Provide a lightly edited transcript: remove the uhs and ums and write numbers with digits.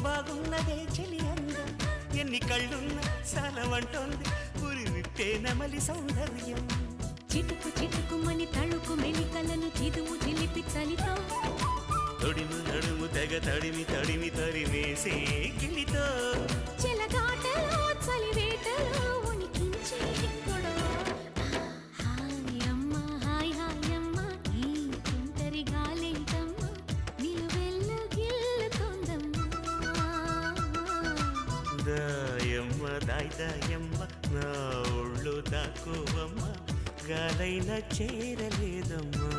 బాగున్నదే చెలి అందం ఎన్ని కళ్ళున్న సాలవంటోంది పురి విప్పే నమలి సౌందర్యం చిటుకు చిటుకుమని తళుకు మెలికలను చిదువు చిలిపి చలితో తొడిము నడుము తెగ తడిమి తడిమి తరిమేసే గిలితో చెలగాటలో చలివేటలో ఉనికించే గొడవ హాయమ్మ హాయ్ హాయమ్మ ఈ తుంటరి గాలేంటమ్మ నిలువెల్ల గిల్లుతోందమ్మా దాయమ్మ దాయ్ దాయమ్మ నా ఒళ్ళు దాకోవమ్మ గాలైన చేరలేదమ్మా